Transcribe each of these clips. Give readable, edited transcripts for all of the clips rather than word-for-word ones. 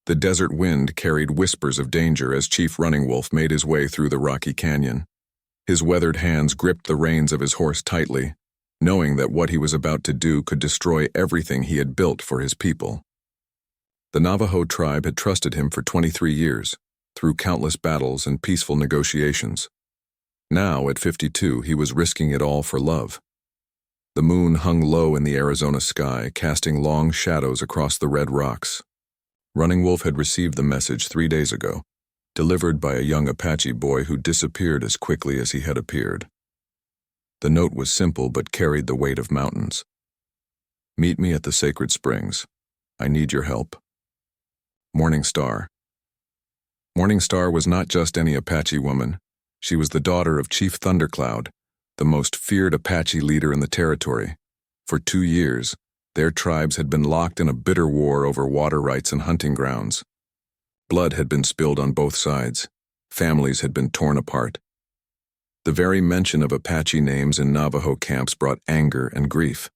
The desert wind carried whispers of danger as Chief Running Wolf made his way through the rocky canyon. His weathered hands gripped the reins of his horse tightly, knowing that what he was about to do could destroy everything he had built for his people. The Navajo tribe had trusted him for 23 years, through countless battles and peaceful negotiations. Now, at 52, he was risking it all for love. The moon hung low in the Arizona sky, casting long shadows across the red rocks. Running Wolf had received the message 3 days ago, delivered by a young Apache boy who disappeared as quickly as he had appeared. The note was simple but carried the weight of mountains. "Meet me at the sacred springs. I need your help. Morning Star." Morning Star was not just any Apache woman. She was the daughter of Chief Thundercloud, the most feared Apache leader in the territory. For 2 years, their tribes had been locked in a bitter war over water rights and hunting grounds. Blood had been spilled on both sides. Families had been torn apart. The very mention of Apache names in Navajo camps brought anger and grief.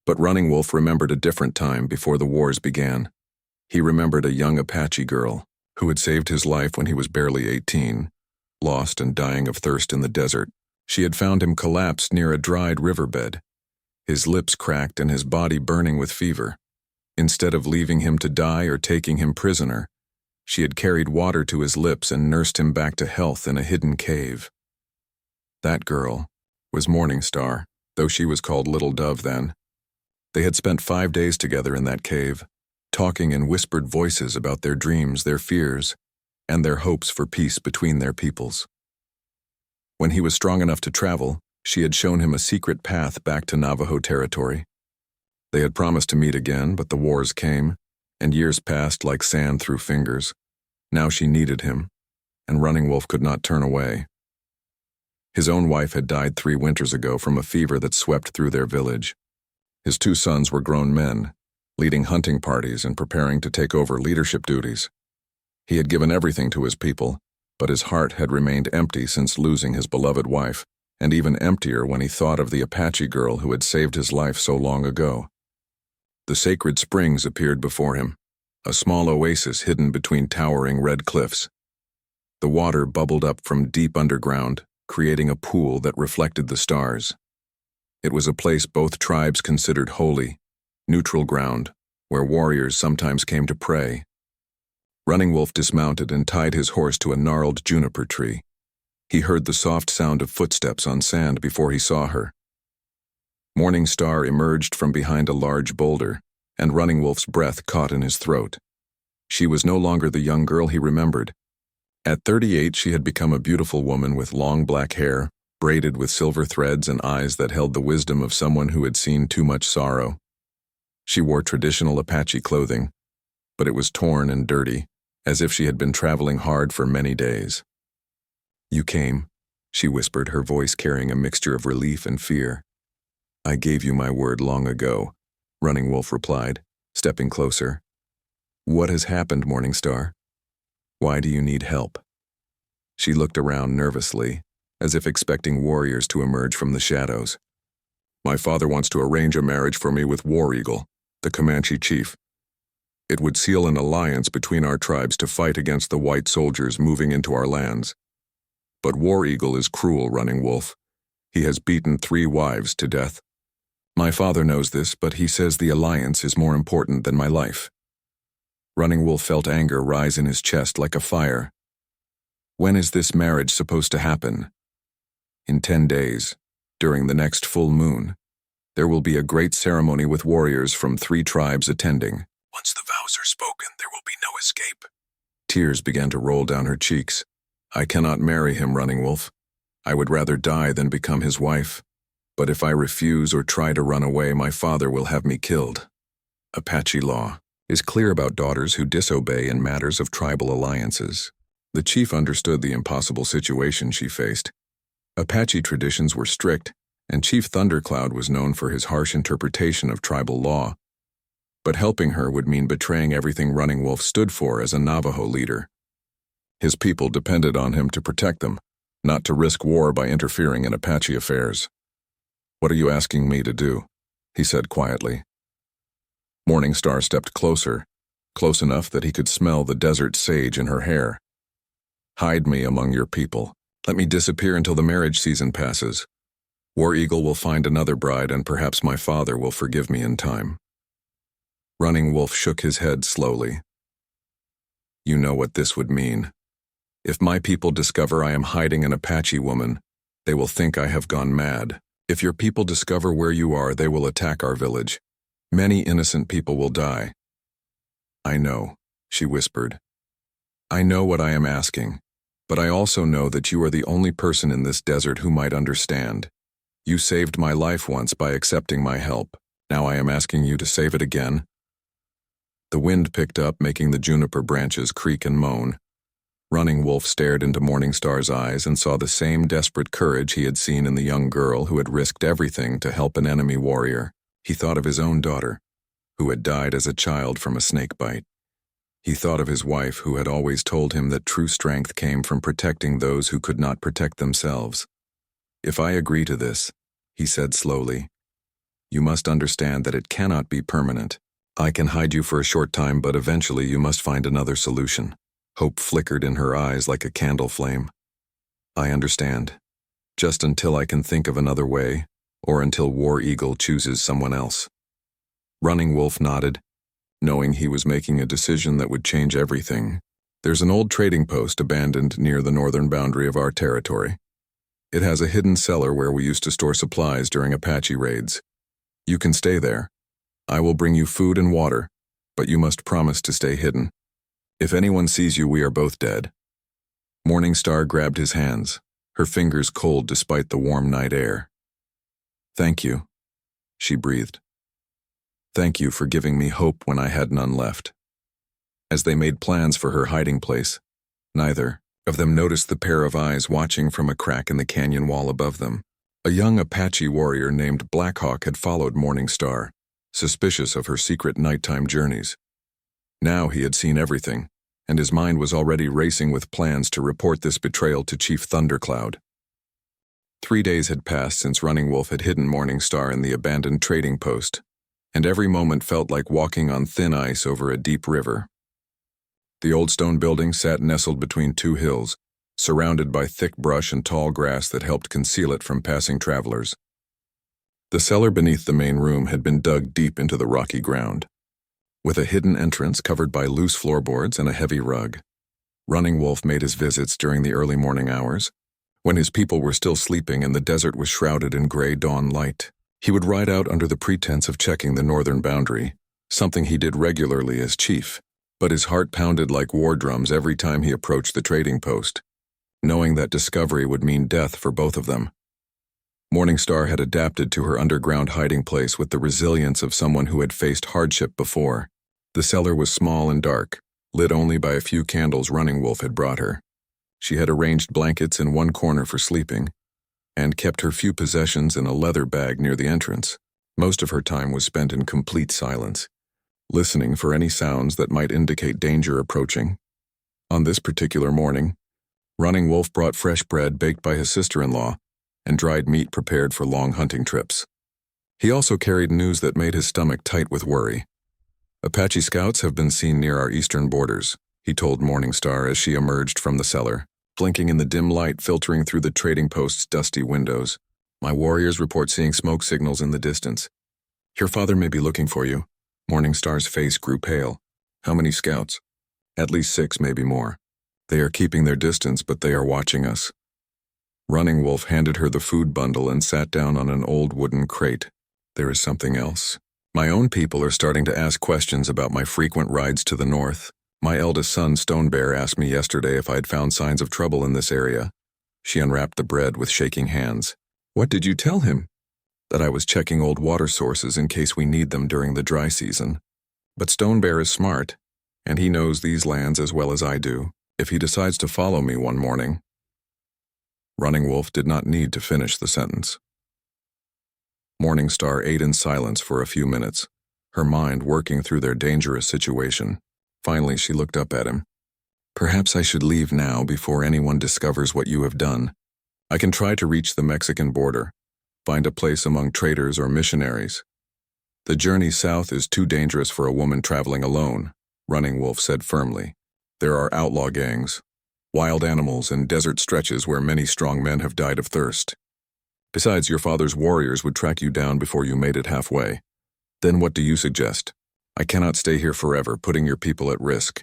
But Running Wolf remembered a different time before the wars began. He remembered a young Apache girl who had saved his life when he was barely 18, lost and dying of thirst in the desert. She had found him collapsed near a dried riverbed, his lips cracked and his body burning with fever. Instead of leaving him to die or taking him prisoner, she had carried water to his lips and nursed him back to health in a hidden cave. That girl was Morning Star, though she was called Little Dove then. They had spent 5 days together in that cave, talking in whispered voices about their dreams, their fears, and their hopes for peace between their peoples. When he was strong enough to travel, she had shown him a secret path back to Navajo territory. They had promised to meet again, but the wars came, and years passed like sand through fingers. Now she needed him, and Running Wolf could not turn away. His own wife had died 3 winters ago from a fever that swept through their village. His 2 sons were grown men, leading hunting parties and preparing to take over leadership duties. He had given everything to his people, but his heart had remained empty since losing his beloved wife, and even emptier when he thought of the Apache girl who had saved his life so long ago. The sacred springs appeared before him, a small oasis hidden between towering red cliffs. The water bubbled up from deep underground, creating a pool that reflected the stars. It was a place both tribes considered holy, neutral ground, where warriors sometimes came to pray. Running Wolf dismounted and tied his horse to a gnarled juniper tree. He heard the soft sound of footsteps on sand before he saw her. Morning Star emerged from behind a large boulder, and Running Wolf's breath caught in his throat. She was no longer the young girl he remembered. At 38, she had become a beautiful woman with long black hair, braided with silver threads and eyes that held the wisdom of someone who had seen too much sorrow. She wore traditional Apache clothing, but it was torn and dirty, as if she had been traveling hard for many days. "You came," she whispered, her voice carrying a mixture of relief and fear. "I gave you my word long ago," Running Wolf replied, stepping closer. "What has happened, Morning Star? Why do you need help?" She looked around nervously, as if expecting warriors to emerge from the shadows. "My father wants to arrange a marriage for me with War Eagle, the Comanche chief. It would seal an alliance between our tribes to fight against the white soldiers moving into our lands. But War Eagle is cruel, Running Wolf. He has beaten 3 wives to death. My father knows this, but he says the alliance is more important than my life." Running Wolf felt anger rise in his chest like a fire. "When is this marriage supposed to happen?" "In 10 days, during the next full moon. There will be a great ceremony with warriors from 3 tribes attending. Once the vows are spoken, there will be no escape." Tears began to roll down her cheeks. "I cannot marry him, Running Wolf. I would rather die than become his wife. But if I refuse or try to run away, my father will have me killed. Apache law is clear about daughters who disobey in matters of tribal alliances." The chief understood the impossible situation she faced. Apache traditions were strict, and Chief Thundercloud was known for his harsh interpretation of tribal law. But helping her would mean betraying everything Running Wolf stood for as a Navajo leader. His people depended on him to protect them, not to risk war by interfering in Apache affairs. "What are you asking me to do?" he said quietly. Morning Star stepped closer, close enough that he could smell the desert sage in her hair. "Hide me among your people. Let me disappear until the marriage season passes. War Eagle will find another bride, and perhaps my father will forgive me in time." Running Wolf shook his head slowly. "You know what this would mean. If my people discover I am hiding an Apache woman, they will think I have gone mad. If your people discover where you are, they will attack our village. Many innocent people will die." "I know," she whispered. "I know what I am asking, but I also know that you are the only person in this desert who might understand. You saved my life once by accepting my help. Now I am asking you to save it again." The wind picked up, making the juniper branches creak and moan. Running Wolf stared into Morningstar's eyes and saw the same desperate courage he had seen in the young girl who had risked everything to help an enemy warrior. He thought of his own daughter, who had died as a child from a snake bite. He thought of his wife, who had always told him that true strength came from protecting those who could not protect themselves. "If I agree to this," he said slowly, "you must understand that it cannot be permanent. I can hide you for a short time, but eventually you must find another solution." Hope flickered in her eyes like a candle flame. "I understand. Just until I can think of another way, or until War Eagle chooses someone else." Running Wolf nodded, knowing he was making a decision that would change everything. "There's an old trading post abandoned near the northern boundary of our territory. It has a hidden cellar where we used to store supplies during Apache raids. You can stay there. I will bring you food and water, but you must promise to stay hidden. If anyone sees you, we are both dead." Morningstar grabbed his hands, her fingers cold despite the warm night air. "Thank you," she breathed. "Thank you for giving me hope when I had none left." As they made plans for her hiding place, neither of them noticed the pair of eyes watching from a crack in the canyon wall above them. A young Apache warrior named Blackhawk had followed Morningstar, suspicious of her secret nighttime journeys. Now he had seen everything, and his mind was already racing with plans to report this betrayal to Chief Thundercloud. 3 days had passed since Running Wolf had hidden Morningstar in the abandoned trading post, and every moment felt like walking on thin ice over a deep river. The old stone building sat nestled between two hills, surrounded by thick brush and tall grass that helped conceal it from passing travelers. The cellar beneath the main room had been dug deep into the rocky ground, with a hidden entrance covered by loose floorboards and a heavy rug. Running Wolf made his visits during the early morning hours, when his people were still sleeping and the desert was shrouded in gray dawn light. He would ride out under the pretense of checking the northern boundary, something he did regularly as chief, but his heart pounded like war drums every time he approached the trading post, knowing that discovery would mean death for both of them. Morningstar had adapted to her underground hiding place with the resilience of someone who had faced hardship before. The cellar was small and dark, lit only by a few candles Running Wolf had brought her. She had arranged blankets in one corner for sleeping, and kept her few possessions in a leather bag near the entrance. Most of her time was spent in complete silence, listening for any sounds that might indicate danger approaching. On this particular morning, Running Wolf brought fresh bread baked by his sister-in-law and dried meat prepared for long hunting trips. He also carried news that made his stomach tight with worry. "Apache scouts have been seen near our eastern borders," he told Morningstar as she emerged from the cellar, blinking in the dim light filtering through the trading post's dusty windows. "My warriors report seeing smoke signals in the distance. Your father may be looking for you." Morningstar's face grew pale. "How many scouts?" "At least 6, maybe more. They are keeping their distance, but they are watching us." Running Wolf handed her the food bundle and sat down on an old wooden crate. "There is something else. My own people are starting to ask questions about my frequent rides to the north. My eldest son, Stone Bear, asked me yesterday if I'd found signs of trouble in this area." She unwrapped the bread with shaking hands. "What did you tell him?" "That I was checking old water sources in case we need them during the dry season. But Stone Bear is smart, and he knows these lands as well as I do. If he decides to follow me one morning—" Running Wolf did not need to finish the sentence. Morningstar ate in silence for a few minutes, her mind working through their dangerous situation. Finally, she looked up at him. "Perhaps I should leave now before anyone discovers what you have done. I can try to reach the Mexican border, find a place among traders or missionaries. The journey south is too dangerous for a woman traveling alone," Running Wolf said firmly. There are outlaw gangs, wild animals, and desert stretches where many strong men have died of thirst. Besides, your father's warriors would track you down before you made it halfway. Then what do you suggest? I cannot stay here forever, putting your people at risk.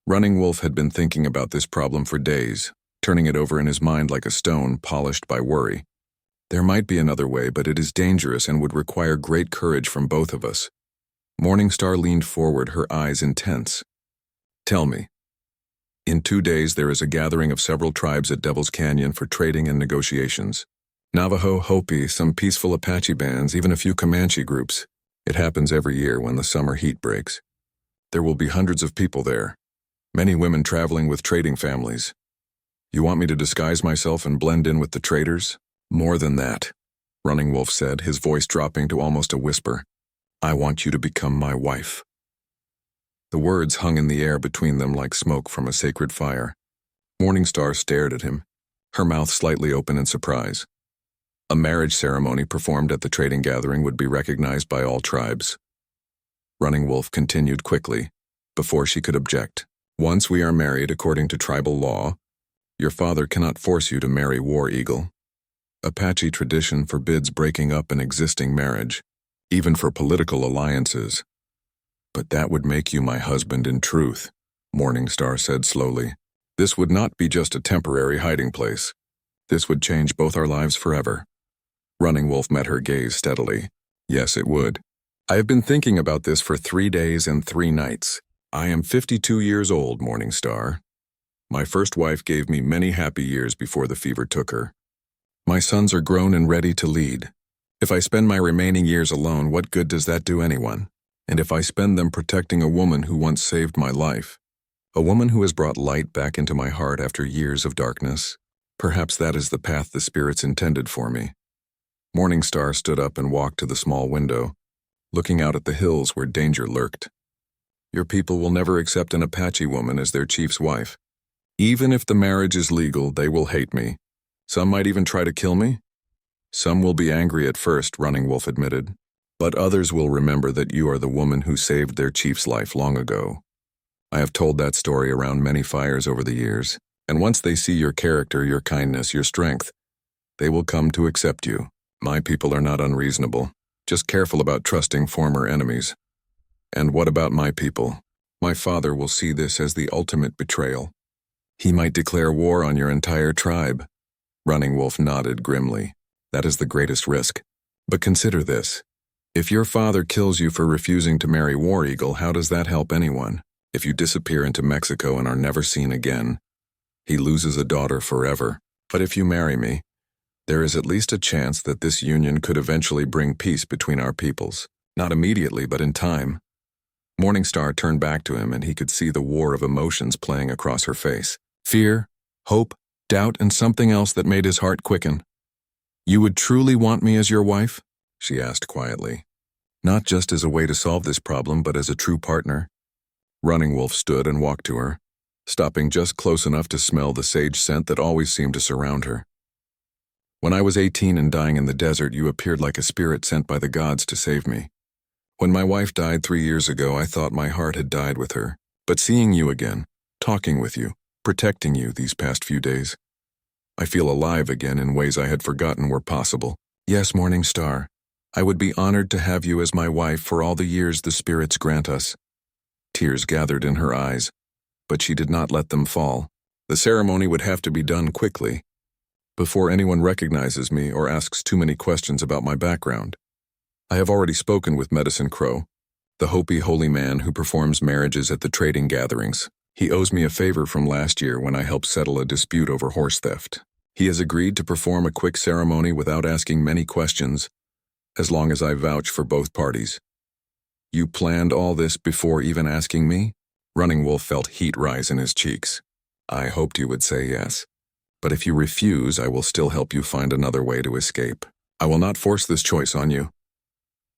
Running Wolf had been thinking about this problem for days, turning it over in his mind like a stone polished by worry. There might be another way, but it is dangerous and would require great courage from both of us. Morningstar leaned forward, her eyes intense. Tell me. In 2 days there is a gathering of several tribes at Devil's Canyon for trading and negotiations. Navajo, Hopi, some peaceful Apache bands, even a few Comanche groups. It happens every year when the summer heat breaks. There will be hundreds of people there, many women traveling with trading families. You want me to disguise myself and blend in with the traders? More than that, Running Wolf said, his voice dropping to almost a whisper. I want you to become my wife. The words hung in the air between them like smoke from a sacred fire. Morningstar stared at him, her mouth slightly open in surprise. A marriage ceremony performed at the trading gathering would be recognized by all tribes. Running Wolf continued quickly, before she could object. Once we are married according to tribal law, your father cannot force you to marry War Eagle. Apache tradition forbids breaking up an existing marriage, even for political alliances. But that would make you my husband in truth, Morningstar said slowly. This would not be just a temporary hiding place. This would change both our lives forever. Running Wolf met her gaze steadily. Yes, it would. I have been thinking about this for 3 days and 3 nights. I am 52 years old, Morningstar. My first wife gave me many happy years before the fever took her. My sons are grown and ready to lead. If I spend my remaining years alone, what good does that do anyone? And if I spend them protecting a woman who once saved my life, a woman who has brought light back into my heart after years of darkness, perhaps that is the path the spirits intended for me. Morningstar stood up and walked to the small window, looking out at the hills where danger lurked. Your people will never accept an Apache woman as their chief's wife. Even if the marriage is legal, they will hate me. Some might even try to kill me. Some will be angry at first, Running Wolf admitted, but others will remember that you are the woman who saved their chief's life long ago. I have told that story around many fires over the years, and once they see your character, your kindness, your strength, they will come to accept you. My people are not unreasonable, just careful about trusting former enemies. And what about my people? My father will see this as the ultimate betrayal. He might declare war on your entire tribe. Running Wolf nodded grimly. That is the greatest risk. But consider this. If your father kills you for refusing to marry War Eagle, how does that help anyone? If you disappear into Mexico and are never seen again, he loses a daughter forever. But if you marry me, there is at least a chance that this union could eventually bring peace between our peoples. Not immediately, but in time. Morningstar turned back to him, and he could see the war of emotions playing across her face. Fear, hope, doubt, and something else that made his heart quicken. You would truly want me as your wife? She asked quietly. Not just as a way to solve this problem, but as a true partner. Running Wolf stood and walked to her, stopping just close enough to smell the sage scent that always seemed to surround her. When I was 18 and dying in the desert, you appeared like a spirit sent by the gods to save me. When my wife died 3 years ago, I thought my heart had died with her. But seeing you again, talking with you, protecting you these past few days, I feel alive again in ways I had forgotten were possible. Yes, Morningstar, I would be honored to have you as my wife for all the years the spirits grant us. Tears gathered in her eyes, but she did not let them fall. The ceremony would have to be done quickly, before anyone recognizes me or asks too many questions about my background. I have already spoken with Medicine Crow, the Hopi holy man who performs marriages at the trading gatherings. He owes me a favor from last year when I helped settle a dispute over horse theft. He has agreed to perform a quick ceremony without asking many questions, as long as I vouch for both parties. You planned all this before even asking me? Running Wolf felt heat rise in his cheeks. I hoped you would say yes. But if you refuse, I will still help you find another way to escape. I will not force this choice on you.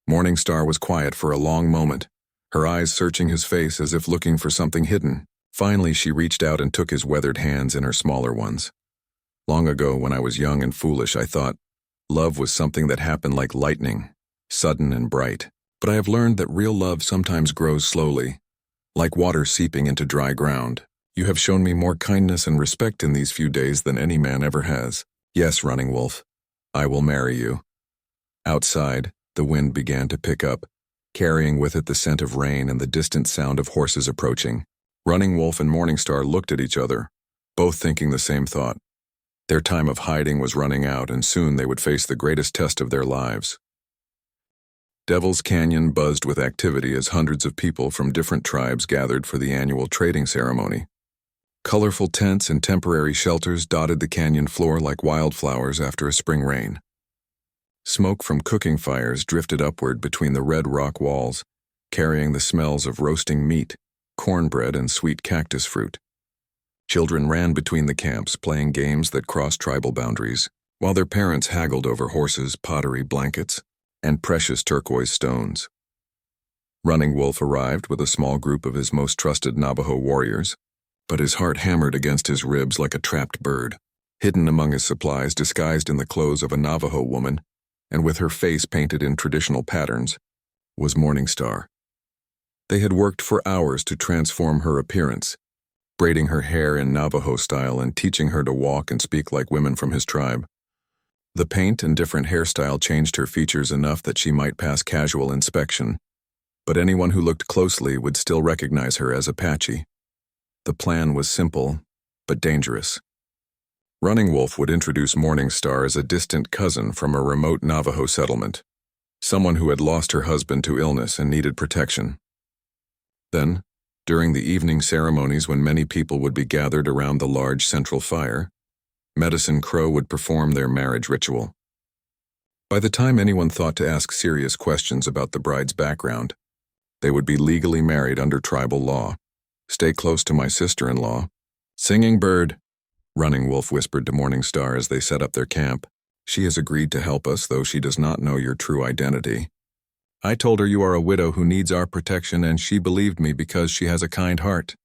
Morningstar was quiet for a long moment, her eyes searching his face as if looking for something hidden. Finally, she reached out and took his weathered hands in her smaller ones. Long ago, when I was young and foolish, I thought love was something that happened like lightning, sudden and bright. But I have learned that real love sometimes grows slowly, like water seeping into dry ground. You have shown me more kindness and respect in these few days than any man ever has. Yes, Running Wolf, I will marry you. Outside, the wind began to pick up, carrying with it the scent of rain and the distant sound of horses approaching. Running Wolf and Morningstar looked at each other, both thinking the same thought. Their time of hiding was running out, and soon they would face the greatest test of their lives. Devil's Canyon buzzed with activity as hundreds of people from different tribes gathered for the annual trading ceremony. Colorful tents and temporary shelters dotted the canyon floor like wildflowers after a spring rain. Smoke from cooking fires drifted upward between the red rock walls, carrying the smells of roasting meat, cornbread, and sweet cactus fruit. Children ran between the camps playing games that crossed tribal boundaries, while their parents haggled over horses, pottery, blankets, and precious turquoise stones. Running Wolf arrived with a small group of his most trusted Navajo warriors, but his heart hammered against his ribs like a trapped bird. Hidden among his supplies, disguised in the clothes of a Navajo woman, and with her face painted in traditional patterns, was Morningstar. They had worked for hours to transform her appearance, braiding her hair in Navajo style and teaching her to walk and speak like women from his tribe. The paint and different hairstyle changed her features enough that she might pass casual inspection, but anyone who looked closely would still recognize her as Apache. The plan was simple, but dangerous. Running Wolf would introduce Morningstar as a distant cousin from a remote Navajo settlement, someone who had lost her husband to illness and needed protection. Then, during the evening ceremonies when many people would be gathered around the large central fire, Medicine Crow would perform their marriage ritual. By the time anyone thought to ask serious questions about the bride's background, they would be legally married under tribal law. Stay close to my sister-in-law. Singing Bird, Running Wolf whispered to Morningstar as they set up their camp. She has agreed to help us, though she does not know your true identity. I told her you are a widow who needs our protection, and she believed me because she has a kind heart.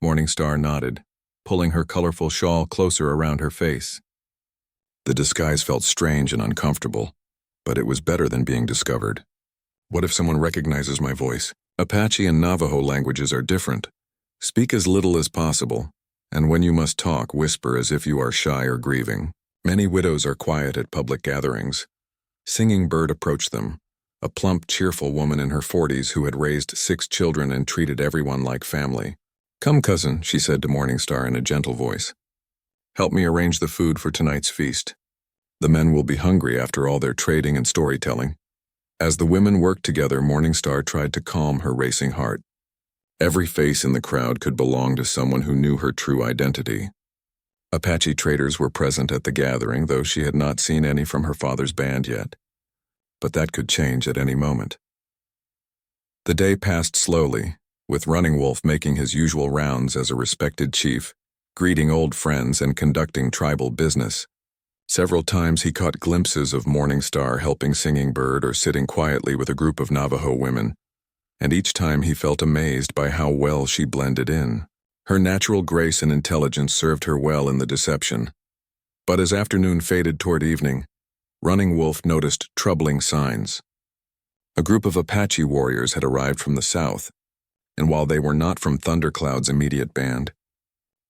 Morningstar nodded, pulling her colorful shawl closer around her face. The disguise felt strange and uncomfortable, but it was better than being discovered. What if someone recognizes my voice? Apache and Navajo languages are different. Speak as little as possible, and when you must talk, whisper as if you are shy or grieving. Many widows are quiet at public gatherings. Singing Bird approached them, a plump, cheerful woman in her 40s who had raised 6 children and treated everyone like family. Come, cousin, she said to Morningstar in a gentle voice. Help me arrange the food for tonight's feast. The men will be hungry after all their trading and storytelling. As the women worked together, Morningstar tried to calm her racing heart. Every face in the crowd could belong to someone who knew her true identity. Apache traders were present at the gathering, though she had not seen any from her father's band yet. But that could change at any moment. The day passed slowly, with Running Wolf making his usual rounds as a respected chief, greeting old friends and conducting tribal business. Several times he caught glimpses of Morningstar helping Singing Bird or sitting quietly with a group of Navajo women, and each time he felt amazed by how well she blended in. Her natural grace and intelligence served her well in the deception. But as afternoon faded toward evening, Running Wolf noticed troubling signs. A group of Apache warriors had arrived from the south, and while they were not from Thundercloud's immediate band,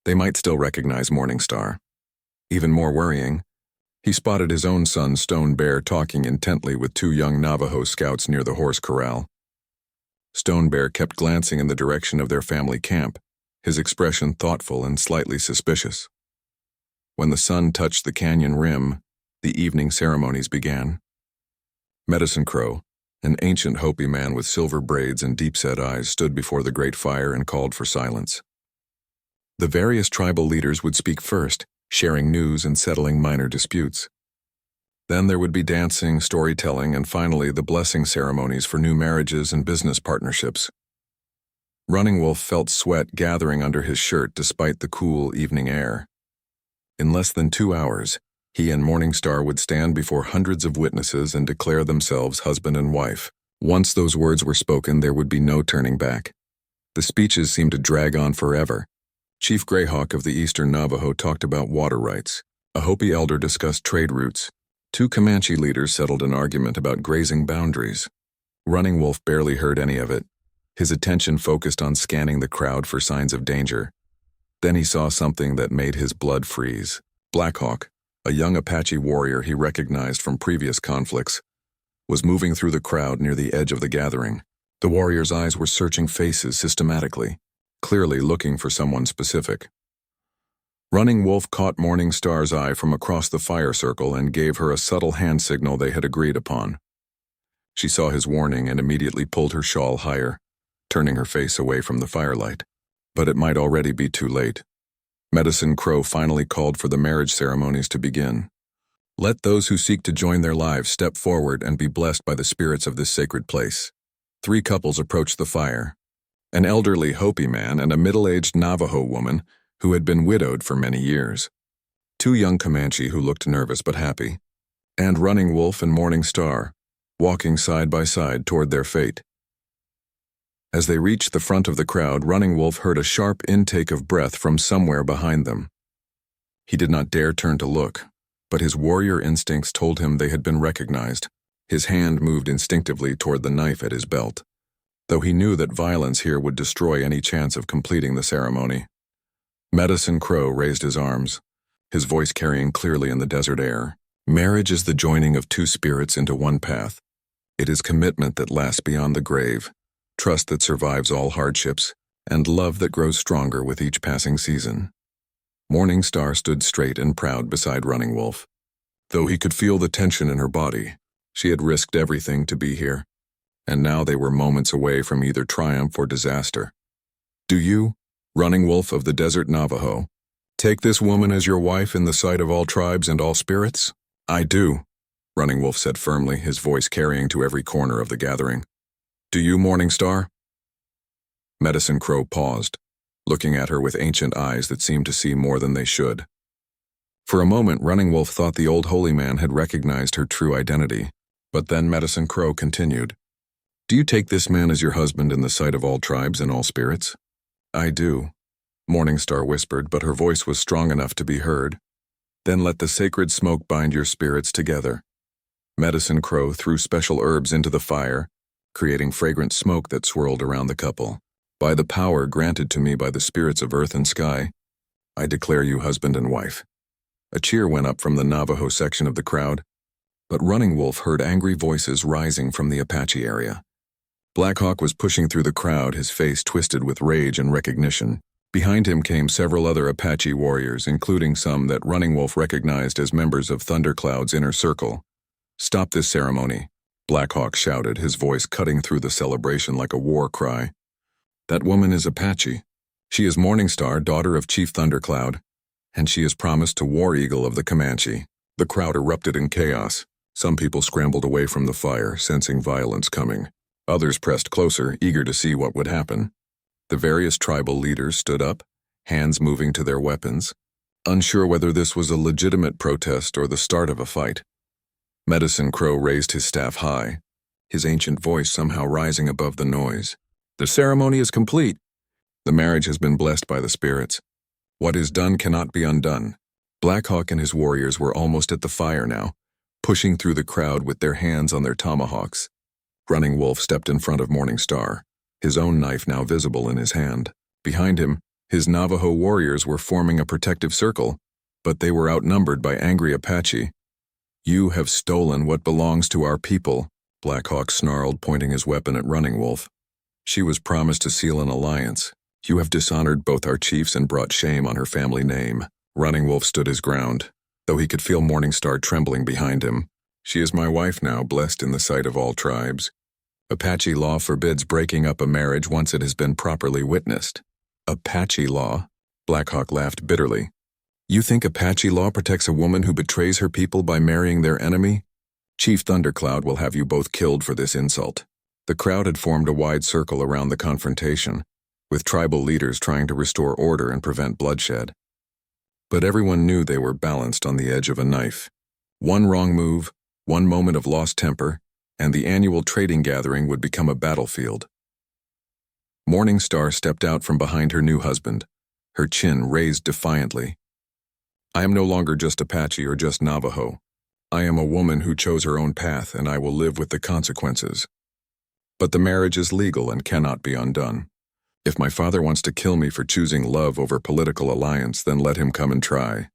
they might still recognize Morningstar. Even more worrying, he spotted his own son Stone Bear talking intently with 2 young Navajo scouts near the horse corral. Stone Bear kept glancing in the direction of their family camp, his expression thoughtful and slightly suspicious. When the sun touched the canyon rim, the evening ceremonies began. Medicine Crow, an ancient Hopi man with silver braids and deep-set eyes, stood before the great fire and called for silence. The various tribal leaders would speak first, sharing news and settling minor disputes. Then there would be dancing, storytelling, and finally the blessing ceremonies for new marriages and business partnerships. Running Wolf felt sweat gathering under his shirt despite the cool evening air. In less than 2 hours, he and Morningstar would stand before hundreds of witnesses and declare themselves husband and wife. Once those words were spoken, there would be no turning back. The speeches seemed to drag on forever. Chief Greyhawk of the Eastern Navajo talked about water rights. A Hopi elder discussed trade routes. 2 Comanche leaders settled an argument about grazing boundaries. Running Wolf barely heard any of it, His attention focused on scanning the crowd for signs of danger. Then he saw something that made his blood freeze. Blackhawk, a young Apache warrior he recognized from previous conflicts, was moving through the crowd near the edge of the gathering. The warrior's eyes were searching faces systematically, clearly looking for someone specific. Running Wolf caught Morningstar's eye from across the fire circle and gave her a subtle hand signal they had agreed upon. She saw his warning and immediately pulled her shawl higher, turning her face away from the firelight. But it might already be too late. Medicine Crow finally called for the marriage ceremonies to begin. Let those who seek to join their lives step forward and be blessed by the spirits of this sacred place. 3 couples approached the fire. An elderly Hopi man and a middle-aged Navajo woman who had been widowed for many years. 2 young Comanche who looked nervous but happy. And Running Wolf and Morning Star, walking side by side toward their fate. As they reached the front of the crowd, Running Wolf heard a sharp intake of breath from somewhere behind them. He did not dare turn to look, but his warrior instincts told him they had been recognized. His hand moved instinctively toward the knife at his belt, though he knew that violence here would destroy any chance of completing the ceremony. Medicine Crow raised his arms, his voice carrying clearly in the desert air. Marriage is the joining of 2 spirits into one path. It is commitment that lasts beyond the grave, trust that survives all hardships, and love that grows stronger with each passing season. Morning Star stood straight and proud beside Running Wolf. Though he could feel the tension in her body, she had risked everything to be here, and now they were moments away from either triumph or disaster. Do you, Running Wolf of the Desert Navajo, take this woman as your wife in the sight of all tribes and all spirits? I do, Running Wolf said firmly, his voice carrying to every corner of the gathering. Do you, Morning Star? Medicine Crow paused, looking at her with ancient eyes that seemed to see more than they should. For a moment, Running Wolf thought the old holy man had recognized her true identity, but then Medicine Crow continued. Do you take this man as your husband in the sight of all tribes and all spirits? I do, Morning Star whispered, but her voice was strong enough to be heard. Then let the sacred smoke bind your spirits together. Medicine Crow threw special herbs into the fire, creating fragrant smoke that swirled around the couple. By the power granted to me by the spirits of earth and sky, I declare you husband and wife. A cheer went up from the Navajo section of the crowd, but Running Wolf heard angry voices rising from the Apache area. Blackhawk was pushing through the crowd, his face twisted with rage and recognition. Behind him came several other Apache warriors, including some that Running Wolf recognized as members of Thundercloud's inner circle. Stop this ceremony, Blackhawk shouted, his voice cutting through the celebration like a war cry. That woman is Apache. She is Morning Star, daughter of Chief Thundercloud, and she is promised to War Eagle of the Comanche. The crowd erupted in chaos. Some people scrambled away from the fire, sensing violence coming. Others pressed closer, eager to see what would happen. The various tribal leaders stood up, hands moving to their weapons, unsure whether this was a legitimate protest or the start of a fight. Medicine Crow raised his staff high, his ancient voice somehow rising above the noise. The ceremony is complete. The marriage has been blessed by the spirits. What is done cannot be undone. Blackhawk and his warriors were almost at the fire now, pushing through the crowd with their hands on their tomahawks. Running Wolf stepped in front of Morning Star, his own knife now visible in his hand. Behind him, his Navajo warriors were forming a protective circle, but they were outnumbered by angry Apache. You have stolen what belongs to our people, Blackhawk snarled, pointing his weapon at Running Wolf. She was promised to seal an alliance. You have dishonored both our chiefs and brought shame on her family name. Running Wolf stood his ground, though he could feel Morning Star trembling behind him. She is my wife now, blessed in the sight of all tribes. Apache law forbids breaking up a marriage once it has been properly witnessed. Apache law? Blackhawk laughed bitterly. You think Apache law protects a woman who betrays her people by marrying their enemy? Chief Thundercloud will have you both killed for this insult. The crowd had formed a wide circle around the confrontation, with tribal leaders trying to restore order and prevent bloodshed. But everyone knew they were balanced on the edge of a knife. One wrong move, one moment of lost temper, and the annual trading gathering would become a battlefield. Morning Star stepped out from behind her new husband, her chin raised defiantly. I am no longer just Apache or just Navajo. I am a woman who chose her own path, and I will live with the consequences. But the marriage is legal and cannot be undone. If my father wants to kill me for choosing love over political alliance, then let him come and try."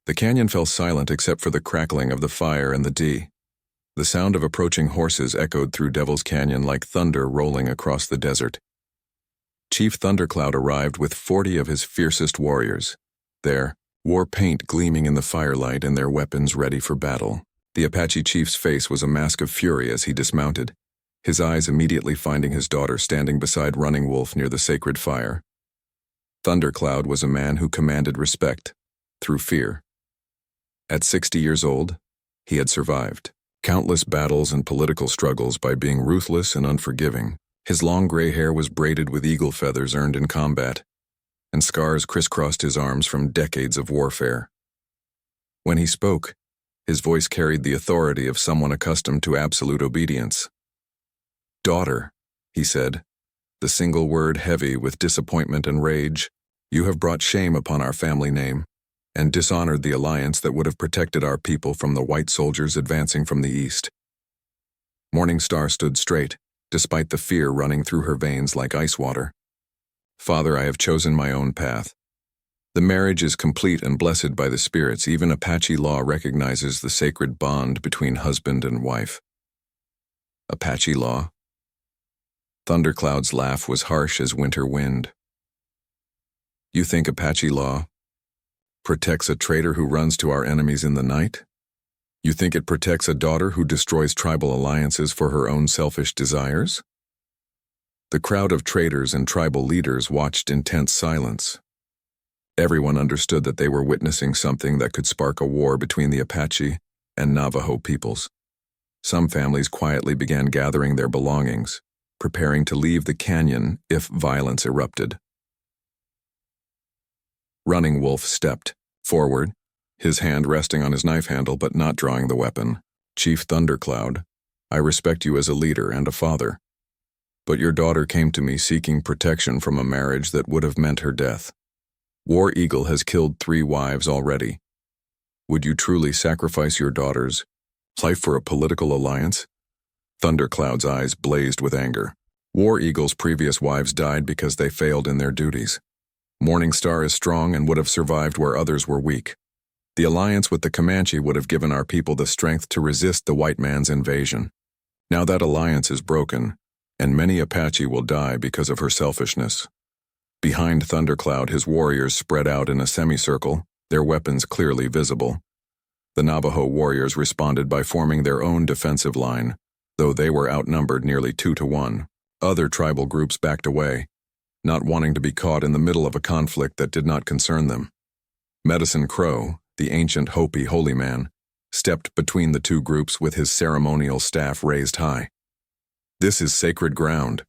The canyon fell silent except for the crackling of the fire and the D. The sound of approaching horses echoed through Devil's Canyon like thunder rolling across the desert. Chief Thundercloud arrived with 40 of his fiercest warriors. There, war paint gleaming in the firelight and their weapons ready for battle. The Apache chief's face was a mask of fury as he dismounted, his eyes immediately finding his daughter standing beside Running Wolf near the sacred fire. Thundercloud was a man who commanded respect, through fear. At 60 years old, he had survived countless battles and political struggles by being ruthless and unforgiving. His long gray hair was braided with eagle feathers earned in combat, and scars crisscrossed his arms from decades of warfare. When he spoke, his voice carried the authority of someone accustomed to absolute obedience. "Daughter," he said, the single word heavy with disappointment and rage, "you have brought shame upon our family name, and dishonored the alliance that would have protected our people from the white soldiers advancing from the east." Morning Star stood straight, despite the fear running through her veins like ice water. "Father, I have chosen my own path. The marriage is complete and blessed by the spirits. Even Apache law recognizes the sacred bond between husband and wife." "Apache law?" Thundercloud's laugh was harsh as winter wind. "You think Apache law protects a traitor who runs to our enemies in the night? You think it protects a daughter who destroys tribal alliances for her own selfish desires?" The crowd of traders and tribal leaders watched in tense silence. Everyone understood that they were witnessing something that could spark a war between the Apache and Navajo peoples. Some families quietly began gathering their belongings, preparing to leave the canyon if violence erupted. Running Wolf stepped forward, his hand resting on his knife handle but not drawing the weapon. "Chief Thundercloud, I respect you as a leader and a father. But your daughter came to me seeking protection from a marriage that would have meant her death. War Eagle has killed 3 wives already. Would you truly sacrifice your daughter's life for a political alliance?" Thundercloud's eyes blazed with anger. War Eagle's previous wives died because they failed in their duties. Morning Star is strong and would have survived where others were weak. The alliance with the Comanche would have given our people the strength to resist the white man's invasion. Now that alliance is broken, and many Apache will die because of her selfishness. Behind Thundercloud, his warriors spread out in a semicircle, their weapons clearly visible. The Navajo warriors responded by forming their own defensive line, though they were outnumbered nearly 2-1. Other tribal groups backed away, not wanting to be caught in the middle of a conflict that did not concern them. Medicine Crow, the ancient Hopi holy man, stepped between the two groups with his ceremonial staff raised high. "This is sacred ground,"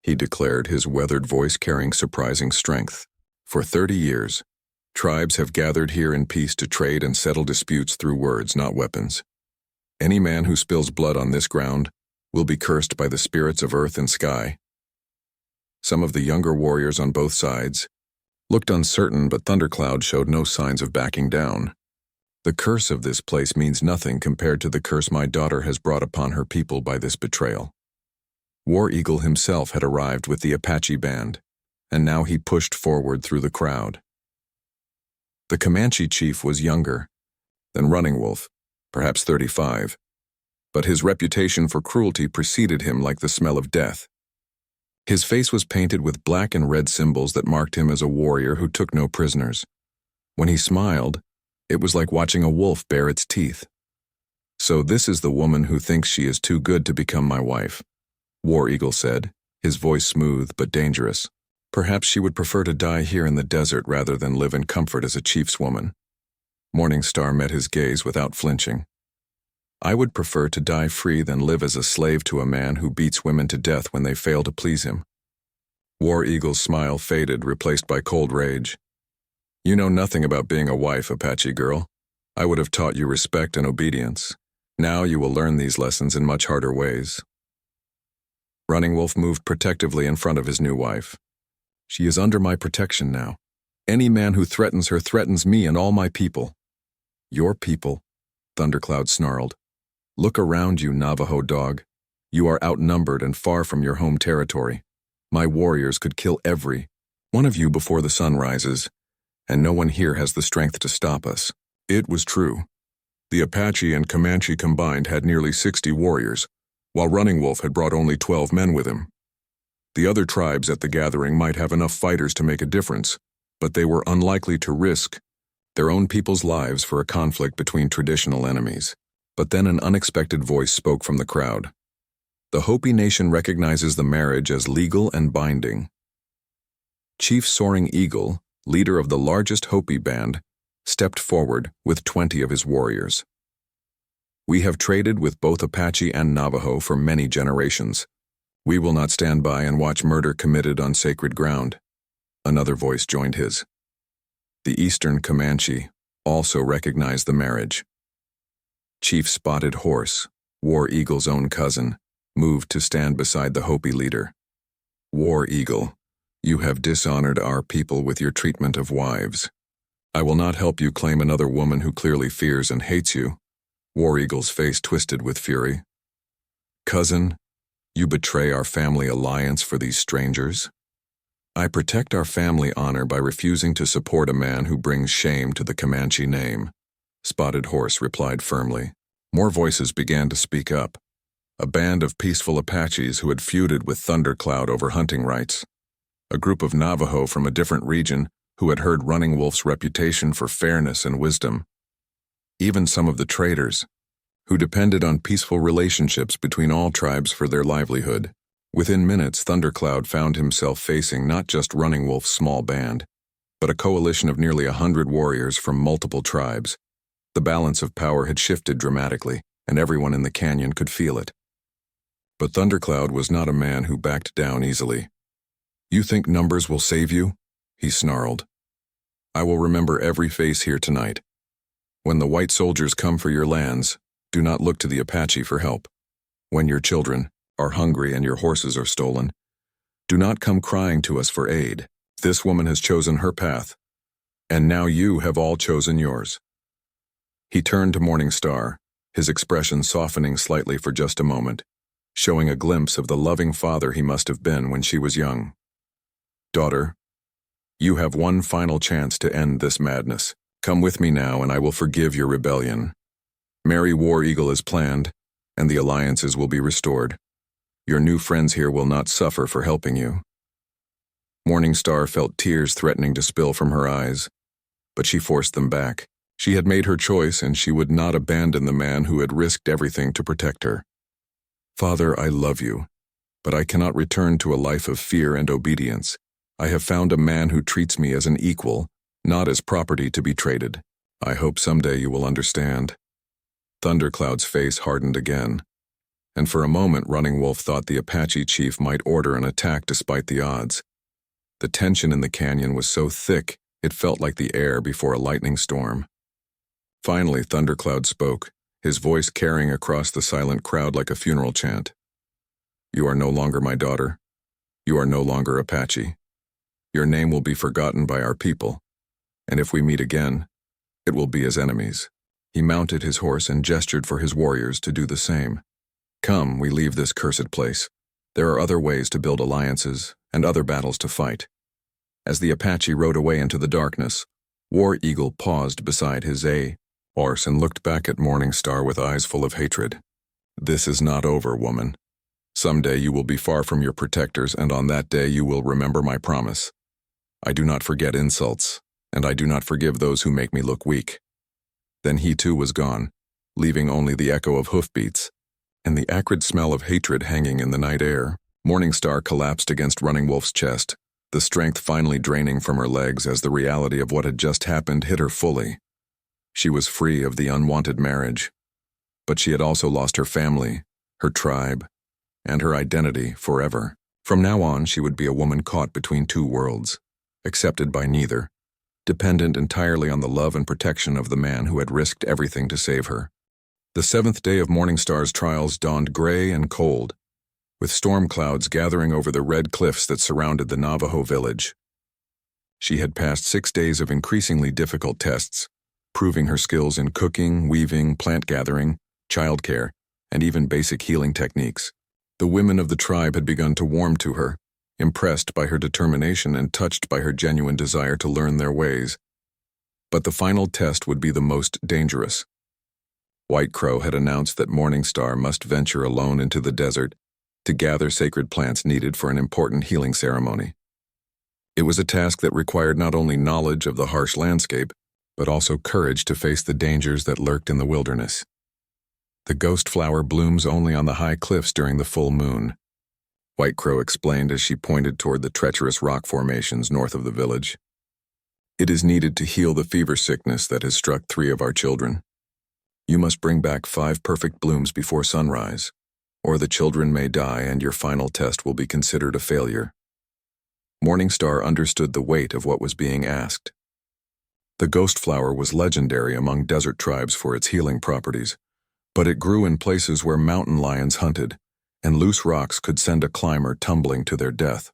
he declared, his weathered voice carrying surprising strength. "For 30 years, tribes have gathered here in peace to trade and settle disputes through words, not weapons. Any man who spills blood on this ground will be cursed by the spirits of earth and sky." Some of the younger warriors on both sides looked uncertain, but Thundercloud showed no signs of backing down. "The curse of this place means nothing compared to the curse my daughter has brought upon her people by this betrayal." War Eagle himself had arrived with the Apache band, and now he pushed forward through the crowd. The Comanche chief was younger than Running Wolf, perhaps 35, but his reputation for cruelty preceded him like the smell of death. His face was painted with black and red symbols that marked him as a warrior who took no prisoners. When he smiled, it was like watching a wolf bare its teeth. "So this is the woman who thinks she is too good to become my wife," War Eagle said, his voice smooth but dangerous. "Perhaps she would prefer to die here in the desert rather than live in comfort as a chief's woman." Morning Star met his gaze without flinching. "I would prefer to die free than live as a slave to a man who beats women to death when they fail to please him." War Eagle's smile faded, replaced by cold rage. "You know nothing about being a wife, Apache girl. I would have taught you respect and obedience. Now you will learn these lessons in much harder ways." Running Wolf moved protectively in front of his new wife. "She is under my protection now. Any man who threatens her threatens me and all my people." "Your people?" Thundercloud snarled. "Look around you, Navajo dog. You are outnumbered and far from your home territory. My warriors could kill every one of you before the sun rises, and no one here has the strength to stop us." It was true. The Apache and Comanche combined had nearly 60 warriors, while Running Wolf had brought only 12 men with him. The other tribes at the gathering might have enough fighters to make a difference, but they were unlikely to risk their own people's lives for a conflict between traditional enemies. But then an unexpected voice spoke from the crowd. "The Hopi Nation recognizes the marriage as legal and binding." Chief Soaring Eagle, leader of the largest Hopi band, stepped forward with 20 of his warriors. "We have traded with both Apache and Navajo for many generations. We will not stand by and watch murder committed on sacred ground." Another voice joined his. The Eastern Comanche also recognized the marriage. Chief Spotted Horse, War Eagle's own cousin, moved to stand beside the Hopi leader. "War Eagle, you have dishonored our people with your treatment of wives. I will not help you claim another woman who clearly fears and hates you." War Eagle's face twisted with fury. "Cousin, you betray our family alliance for these strangers?" "I protect our family honor by refusing to support a man who brings shame to the Comanche name," Spotted Horse replied firmly. More voices began to speak up. A band of peaceful Apaches who had feuded with Thundercloud over hunting rights. A group of Navajo from a different region who had heard Running Wolf's reputation for fairness and wisdom. Even some of the traders, who depended on peaceful relationships between all tribes for their livelihood. Within minutes, Thundercloud found himself facing not just Running Wolf's small band, but a coalition of nearly 100 warriors from multiple tribes. The balance of power had shifted dramatically, and everyone in the canyon could feel it. But Thundercloud was not a man who backed down easily. "You think numbers will save you?" he snarled. "I will remember every face here tonight. When the white soldiers come for your lands, do not look to the Apache for help. When your children are hungry and your horses are stolen, do not come crying to us for aid. This woman has chosen her path, and now you have all chosen yours." He turned to Morningstar, his expression softening slightly for just a moment, showing a glimpse of the loving father he must have been when she was young. "Daughter, you have one final chance to end this madness. Come with me now and I will forgive your rebellion. Marry War Eagle as planned, and the alliances will be restored. Your new friends here will not suffer for helping you." Morningstar felt tears threatening to spill from her eyes, but she forced them back. She had made her choice and she would not abandon the man who had risked everything to protect her. "Father, I love you, but I cannot return to a life of fear and obedience. I have found a man who treats me as an equal, not as property to be traded. I hope someday you will understand." Thundercloud's face hardened again, and for a moment Running Wolf thought the Apache chief might order an attack despite the odds. The tension in the canyon was so thick it felt like the air before a lightning storm. Finally, Thundercloud spoke, his voice carrying across the silent crowd like a funeral chant. "You are no longer my daughter. You are no longer Apache. Your name will be forgotten by our people, and if we meet again, it will be as enemies." He mounted his horse and gestured for his warriors to do the same. "Come, we leave this cursed place. There are other ways to build alliances and other battles to fight." As the Apache rode away into the darkness, War Eagle paused beside his horse and looked back at Morningstar with eyes full of hatred. "This is not over, woman. Someday you will be far from your protectors, and on that day you will remember my promise. I do not forget insults, and I do not forgive those who make me look weak." Then he too was gone, leaving only the echo of hoofbeats and the acrid smell of hatred hanging in the night air. Morningstar collapsed against Running Wolf's chest, the strength finally draining from her legs as the reality of what had just happened hit her fully. She was free of the unwanted marriage, but she had also lost her family, her tribe, and her identity forever. From now on, she would be a woman caught between two worlds, accepted by neither, dependent entirely on the love and protection of the man who had risked everything to save her. The seventh day of Morningstar's trials dawned gray and cold, with storm clouds gathering over the red cliffs that surrounded the Navajo village. She had passed 6 days of increasingly difficult tests, proving her skills in cooking, weaving, plant gathering, childcare, and even basic healing techniques. The women of the tribe had begun to warm to her, impressed by her determination and touched by her genuine desire to learn their ways. But the final test would be the most dangerous. White Crow had announced that Morningstar must venture alone into the desert to gather sacred plants needed for an important healing ceremony. It was a task that required not only knowledge of the harsh landscape, but also courage to face the dangers that lurked in the wilderness. The ghost flower blooms only on the high cliffs during the full moon, White Crow explained as she pointed toward the treacherous rock formations north of the village. It is needed to heal the fever sickness that has struck 3 of our children. You must bring back 5 perfect blooms before sunrise, or the children may die and your final test will be considered a failure. Morningstar understood the weight of what was being asked. The ghost flower was legendary among desert tribes for its healing properties, but it grew in places where mountain lions hunted, and loose rocks could send a climber tumbling to their death.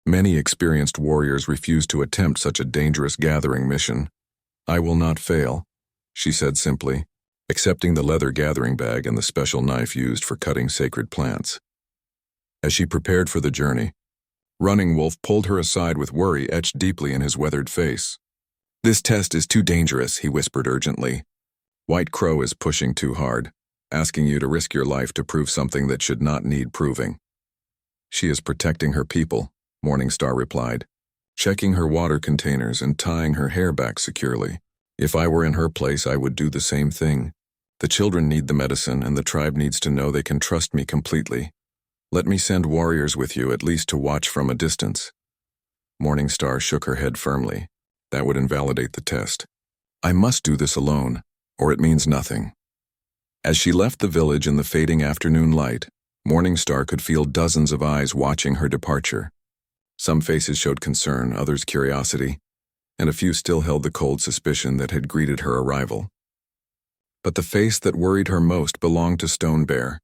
Many experienced warriors refused to attempt such a dangerous gathering mission. "I will not fail," she said simply, accepting the leather gathering bag and the special knife used for cutting sacred plants. As she prepared for the journey, Running Wolf pulled her aside with worry etched deeply in his weathered face. "This test is too dangerous," he whispered urgently. "White Crow is pushing too hard, asking you to risk your life to prove something that should not need proving." "She is protecting her people," Morningstar replied, checking her water containers and tying her hair back securely. "If I were in her place, I would do the same thing. The children need the medicine, and the tribe needs to know they can trust me completely. Let me send warriors with you, at least to watch from a distance." Morningstar shook her head firmly. "That would invalidate the test. I must do this alone, or it means nothing." As she left the village in the fading afternoon light, Morningstar could feel dozens of eyes watching her departure. Some faces showed concern, others curiosity, and a few still held the cold suspicion that had greeted her arrival. But the face that worried her most belonged to Stone Bear,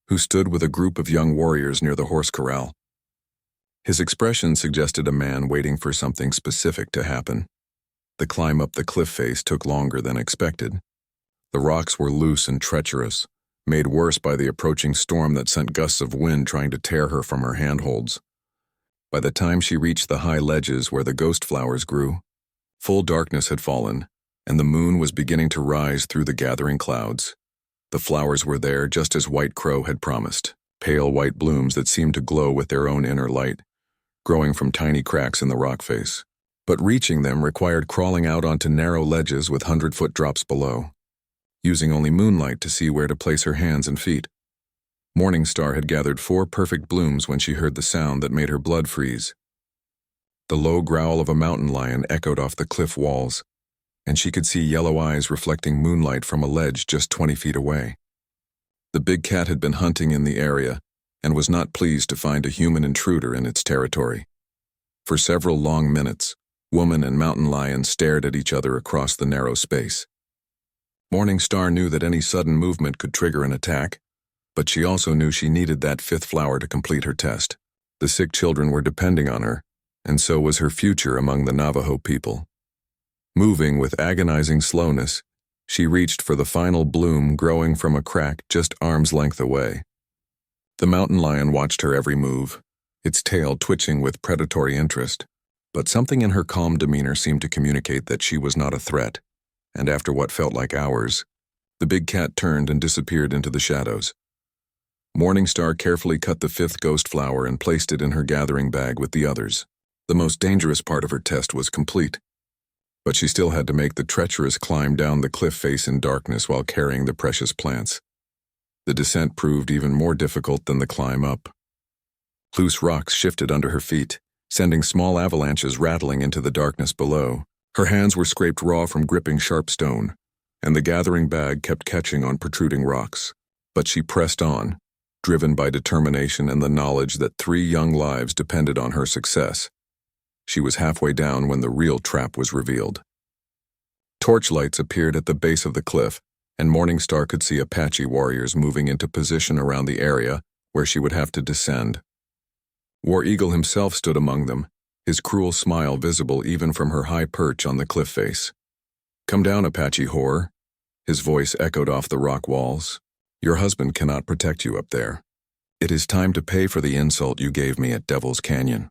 who stood with a group of young warriors near the horse corral. His expression suggested a man waiting for something specific to happen. The climb up the cliff face took longer than expected. The rocks were loose and treacherous, made worse by the approaching storm that sent gusts of wind trying to tear her from her handholds. By the time she reached the high ledges where the ghost flowers grew, full darkness had fallen, and the moon was beginning to rise through the gathering clouds. The flowers were there just as White Crow had promised, pale white blooms that seemed to glow with their own inner light, growing from tiny cracks in the rock face. But reaching them required crawling out onto narrow ledges with 100-foot drops below, using only moonlight to see where to place her hands and feet. Morningstar had gathered 4 perfect blooms when she heard the sound that made her blood freeze. The low growl of a mountain lion echoed off the cliff walls, and she could see yellow eyes reflecting moonlight from a ledge just 20 feet away. The big cat had been hunting in the area and was not pleased to find a human intruder in its territory. For several long minutes, woman and mountain lion stared at each other across the narrow space. Morningstar knew that any sudden movement could trigger an attack, but she also knew she needed that 5th flower to complete her test. The sick children were depending on her, and so was her future among the Navajo people. Moving with agonizing slowness, she reached for the final bloom growing from a crack just arm's length away. The mountain lion watched her every move, its tail twitching with predatory interest, but something in her calm demeanor seemed to communicate that she was not a threat, and after what felt like hours, the big cat turned and disappeared into the shadows. Morningstar carefully cut the 5th ghost flower and placed it in her gathering bag with the others. The most dangerous part of her test was complete, but she still had to make the treacherous climb down the cliff face in darkness while carrying the precious plants. The descent proved even more difficult than the climb up. Loose rocks shifted under her feet, sending small avalanches rattling into the darkness below. Her hands were scraped raw from gripping sharp stone, and the gathering bag kept catching on protruding rocks. But she pressed on, driven by determination and the knowledge that 3 young lives depended on her success. She was halfway down when the real trap was revealed. Torchlights appeared at the base of the cliff, and Morningstar could see Apache warriors moving into position around the area where she would have to descend. War Eagle himself stood among them, his cruel smile visible even from her high perch on the cliff face. "Come down, Apache whore," his voice echoed off the rock walls. "Your husband cannot protect you up there. It is time to pay for the insult you gave me at Devil's Canyon.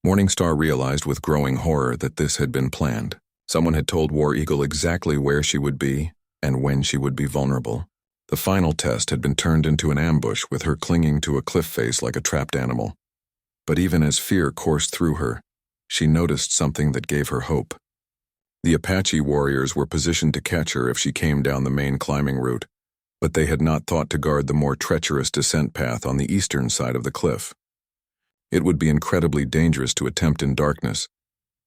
Morningstar realized with growing horror that this had been planned. Someone had told War Eagle exactly where she would be and when she would be vulnerable. The final test had been turned into an ambush with her clinging to a cliff face like a trapped animal. But even as fear coursed through her, she noticed something that gave her hope. The Apache warriors were positioned to catch her if she came down the main climbing route, but they had not thought to guard the more treacherous descent path on the eastern side of the cliff. It would be incredibly dangerous to attempt in darkness,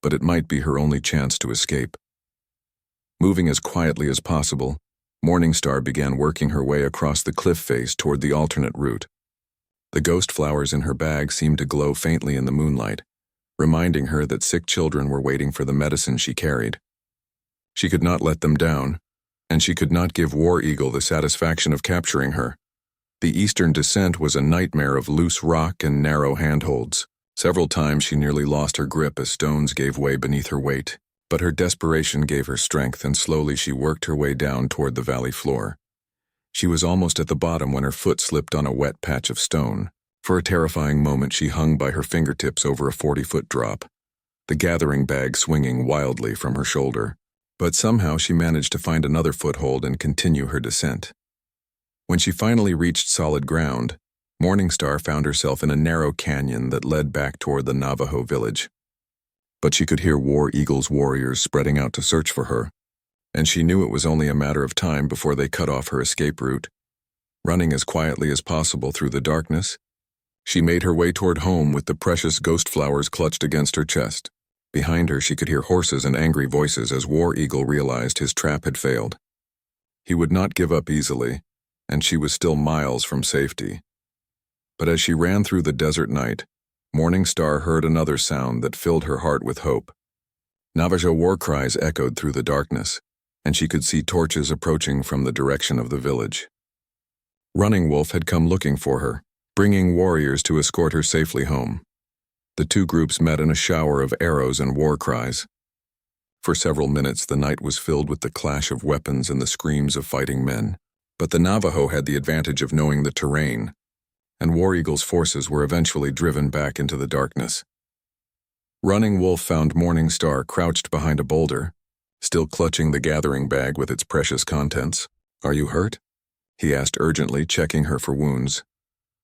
but it might be her only chance to escape. Moving as quietly as possible, Morningstar began working her way across the cliff face toward the alternate route. The ghost flowers in her bag seemed to glow faintly in the moonlight, reminding her that sick children were waiting for the medicine she carried. She could not let them down, and she could not give War Eagle the satisfaction of capturing her. The eastern descent was a nightmare of loose rock and narrow handholds. Several times she nearly lost her grip as stones gave way beneath her weight, but her desperation gave her strength, and slowly she worked her way down toward the valley floor. She was almost at the bottom when her foot slipped on a wet patch of stone. For a terrifying moment she hung by her fingertips over a 40-foot drop, the gathering bag swinging wildly from her shoulder. But somehow she managed to find another foothold and continue her descent. When she finally reached solid ground, Morningstar found herself in a narrow canyon that led back toward the Navajo village. But she could hear War Eagle's warriors spreading out to search for her, and she knew it was only a matter of time before they cut off her escape route. Running as quietly as possible through the darkness, she made her way toward home with the precious ghost flowers clutched against her chest. Behind her she could hear horses and angry voices as War Eagle realized his trap had failed. He would not give up easily, and she was still miles from safety. But as she ran through the desert night, Morningstar heard another sound that filled her heart with hope. Navajo war cries echoed through the darkness, and she could see torches approaching from the direction of the village. Running Wolf had come looking for her, bringing warriors to escort her safely home. The two groups met in a shower of arrows and war cries. For several minutes the night was filled with the clash of weapons and the screams of fighting men. But the Navajo had the advantage of knowing the terrain, and War Eagle's forces were eventually driven back into the darkness. Running Wolf found Morningstar crouched behind a boulder, still clutching the gathering bag with its precious contents. "Are you hurt?" he asked urgently, checking her for wounds.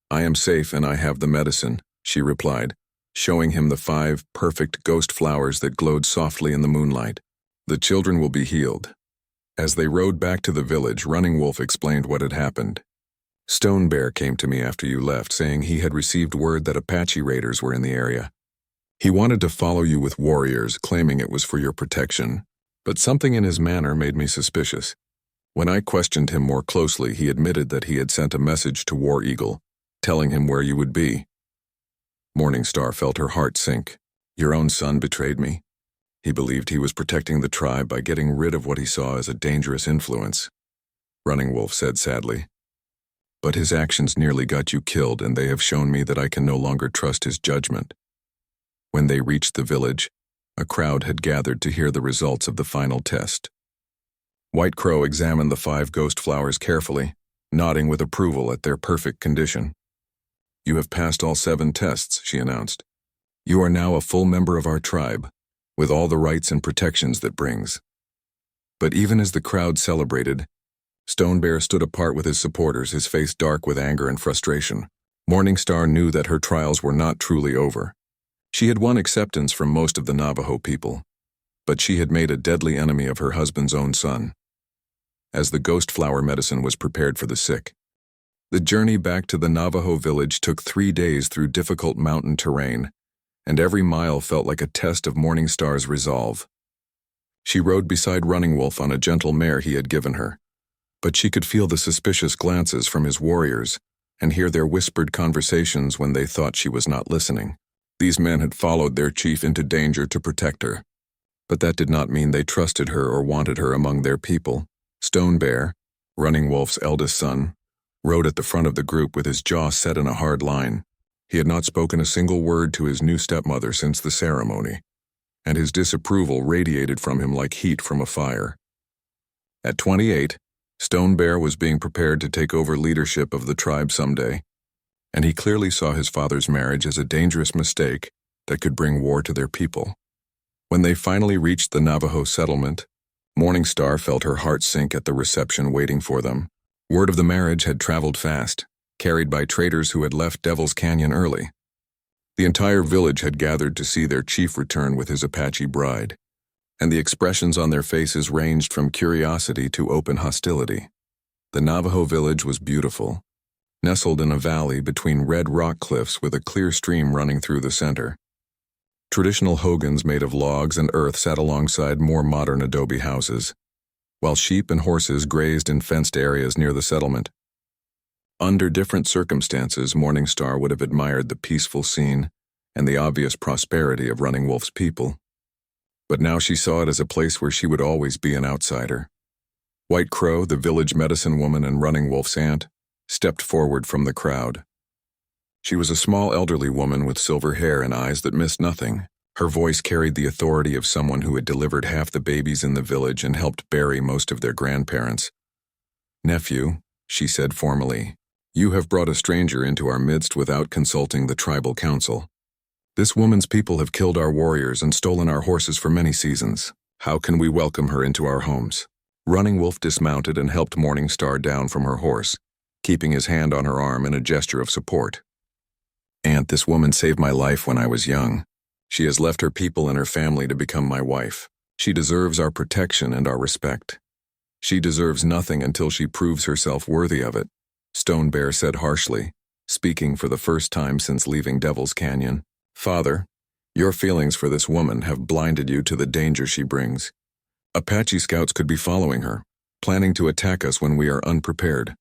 "I am safe and I have the medicine," she replied, showing him the 5 perfect ghost flowers that glowed softly in the moonlight. "The children will be healed." As they rode back to the village, Running Wolf explained what had happened. "Stone Bear came to me after you left, saying he had received word that Apache raiders were in the area. He wanted to follow you with warriors, claiming it was for your protection, but something in his manner made me suspicious. When I questioned him more closely, he admitted that he had sent a message to War Eagle, telling him where you would be." Morningstar felt her heart sink. "Your own son betrayed me?" He believed he was protecting the tribe by getting rid of what he saw as a dangerous influence, Running Wolf said sadly. "But his actions nearly got you killed, and they have shown me that I can no longer trust his judgment." When they reached the village, a crowd had gathered to hear the results of the final test. White Crow examined the 5 ghost flowers carefully, nodding with approval at their perfect condition. "You have passed all 7 tests," she announced. "You are now a full member of our tribe, with all the rights and protections that brings." But even as the crowd celebrated, Stone Bear stood apart with his supporters, his face dark with anger and frustration. Morningstar knew that her trials were not truly over. She had won acceptance from most of the Navajo people, but she had made a deadly enemy of her husband's own son. As the ghost flower medicine was prepared for the sick, the journey back to the Navajo village took 3 days through difficult mountain terrain, and every mile felt like a test of Morningstar's resolve. She rode beside Running Wolf on a gentle mare he had given her, but she could feel the suspicious glances from his warriors and hear their whispered conversations when they thought she was not listening. These men had followed their chief into danger to protect her, but that did not mean they trusted her or wanted her among their people. Stone Bear, Running Wolf's eldest son, rode at the front of the group with his jaw set in a hard line. He had not spoken a single word to his new stepmother since the ceremony, and his disapproval radiated from him like heat from a fire. At 28, Stone Bear was being prepared to take over leadership of the tribe someday. and he clearly saw his father's marriage as a dangerous mistake that could bring war to their people. When they finally reached the Navajo settlement, Morningstar felt her heart sink at the reception waiting for them. Word of the marriage had traveled fast, carried by traders who had left Devil's Canyon early. The entire village had gathered to see their chief return with his Apache bride, and the expressions on their faces ranged from curiosity to open hostility. The Navajo village was beautiful, nestled in a valley between red rock cliffs with a clear stream running through the center. Traditional hogans made of logs and earth sat alongside more modern adobe houses, while sheep and horses grazed in fenced areas near the settlement. Under different circumstances, Morningstar would have admired the peaceful scene and the obvious prosperity of Running Wolf's people. But now she saw it as a place where she would always be an outsider. White Crow, the village medicine woman and Running Wolf's aunt, stepped forward from the crowd. She was a small elderly woman with silver hair and eyes that missed nothing. Her voice carried the authority of someone who had delivered half the babies in the village and helped bury most of their grandparents. "Nephew," she said formally, "you have brought a stranger into our midst without consulting the tribal council. This woman's people have killed our warriors and stolen our horses for many seasons. How can we welcome her into our homes?" Running Wolf dismounted and helped Morningstar down from her horse, keeping his hand on her arm in a gesture of support. "Aunt, this woman saved my life when I was young. She has left her people and her family to become my wife. She deserves our protection and our respect. She deserves nothing until she proves herself worthy of it," Stone Bear said harshly, speaking for the first time since leaving Devil's Canyon. "Father, your feelings for this woman have blinded you to the danger she brings. Apache scouts could be following her, planning to attack us when we are unprepared."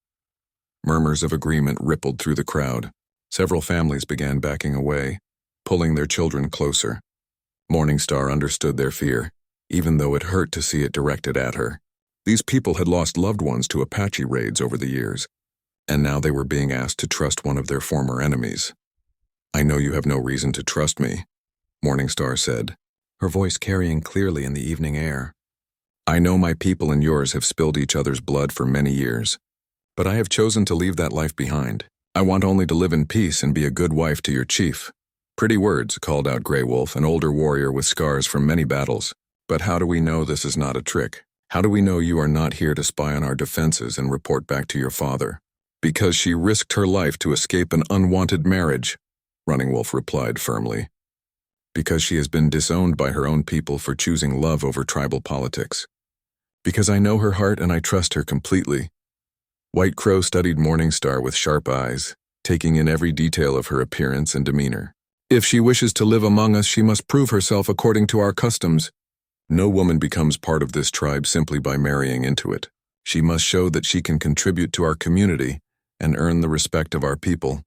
Murmurs of agreement rippled through the crowd. Several families began backing away, pulling their children closer. Morningstar understood their fear, even though it hurt to see it directed at her. These people had lost loved ones to Apache raids over the years, and now they were being asked to trust one of their former enemies. "I know you have no reason to trust me," Morningstar said, her voice carrying clearly in the evening air. "I know my people and yours have spilled each other's blood for many years, but I have chosen to leave that life behind. I want only to live in peace and be a good wife to your chief." "Pretty words," called out Grey Wolf, an older warrior with scars from many battles. "But how do we know this is not a trick? How do we know you are not here to spy on our defenses and report back to your father?" "Because she risked her life to escape an unwanted marriage," Running Wolf replied firmly. "Because she has been disowned by her own people for choosing love over tribal politics. Because I know her heart and I trust her completely." White Crow studied Morningstar with sharp eyes, taking in every detail of her appearance and demeanor. "If she wishes to live among us, she must prove herself according to our customs. No woman becomes part of this tribe simply by marrying into it. She must show that she can contribute to our community and earn the respect of our people."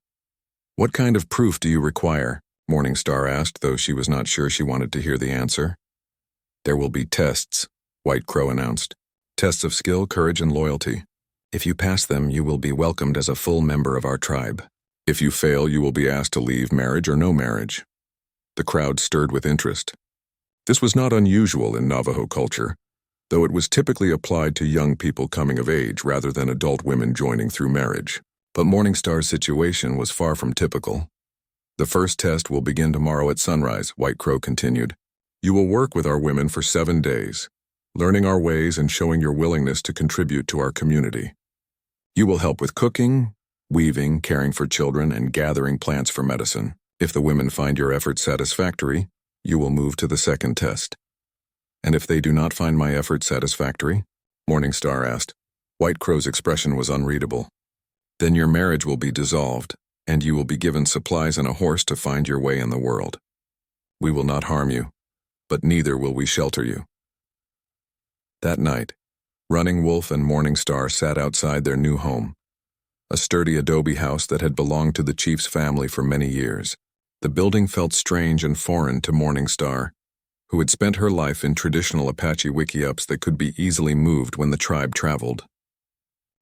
"What kind of proof do you require?" Morningstar asked, though she was not sure she wanted to hear the answer. "There will be tests," White Crow announced. "Tests of skill, courage, and loyalty. If you pass them, you will be welcomed as a full member of our tribe. If you fail, you will be asked to leave, marriage or no marriage." The crowd stirred with interest. This was not unusual in Navajo culture, though it was typically applied to young people coming of age rather than adult women joining through marriage. But Morningstar's situation was far from typical. "The first test will begin tomorrow at sunrise," White Crow continued. "You will work with our women for 7 days, learning our ways and showing your willingness to contribute to our community. You will help with cooking, weaving, caring for children, and gathering plants for medicine. If the women find your efforts satisfactory, you will move to the second test." "And if they do not find my efforts satisfactory?" Morningstar asked. White Crow's expression was unreadable. "Then your marriage will be dissolved, and you will be given supplies and a horse to find your way in the world. We will not harm you, but neither will we shelter you." That night, Running Wolf and Morningstar sat outside their new home, a sturdy adobe house that had belonged to the chief's family for many years. The building felt strange and foreign to Morningstar, who had spent her life in traditional Apache wickiups that could be easily moved when the tribe traveled.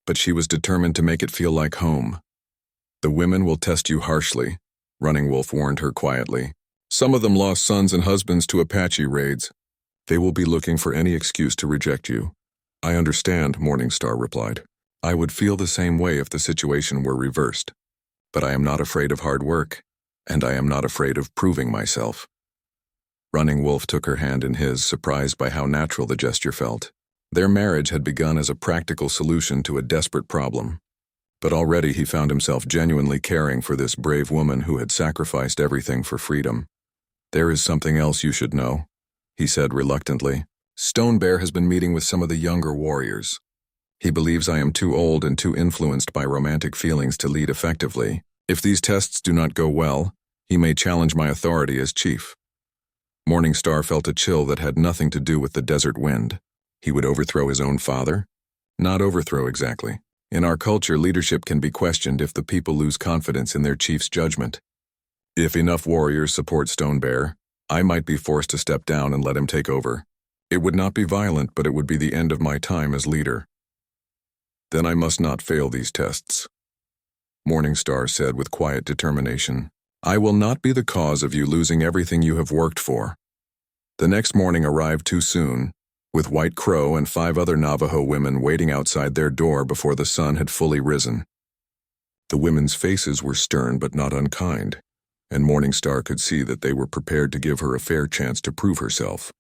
But she was determined to make it feel like home. "The women will test you harshly," Running Wolf warned her quietly. "Some of them lost sons and husbands to Apache raids. They will be looking for any excuse to reject you." "I understand," Morningstar replied. "I would feel the same way if the situation were reversed." But I am not afraid of hard work, and I am not afraid of proving myself. Running Wolf took her hand in his, surprised by how natural the gesture felt. Their marriage had begun as a practical solution to a desperate problem. But already he found himself genuinely caring for this brave woman who had sacrificed everything for freedom. "There is something else you should know," he said reluctantly. "Stone Bear has been meeting with some of the younger warriors. He believes I am too old and too influenced by romantic feelings to lead effectively. If these tests do not go well, he may challenge my authority as chief." Morningstar felt a chill that had nothing to do with the desert wind. He would overthrow his own father? Not overthrow exactly. In our culture, leadership can be questioned if the people lose confidence in their chief's judgment. If enough warriors support Stone Bear, I might be forced to step down and let him take over. It would not be violent, but it would be the end of my time as leader. Then I must not fail these tests. Morningstar said with quiet determination. "I will not be the cause of you losing everything you have worked for." The next morning arrived too soon, with White Crow and 5 other Navajo women waiting outside their door before the sun had fully risen. The women's faces were stern but not unkind, and Morningstar could see that they were prepared to give her a fair chance to prove herself.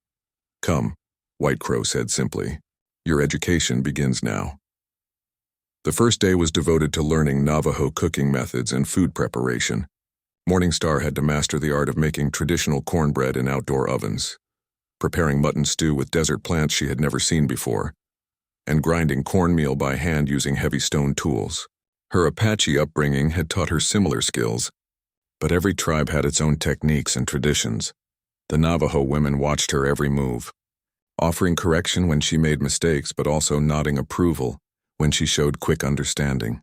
"Come," White Crow said simply. "Your education begins now." The first day was devoted to learning Navajo cooking methods and food preparation. Morningstar had to master the art of making traditional cornbread in outdoor ovens, preparing mutton stew with desert plants she had never seen before, and grinding cornmeal by hand using heavy stone tools. Her Apache upbringing had taught her similar skills, but every tribe had its own techniques and traditions. The Navajo women watched her every move, offering correction when she made mistakes but also nodding approval when she showed quick understanding.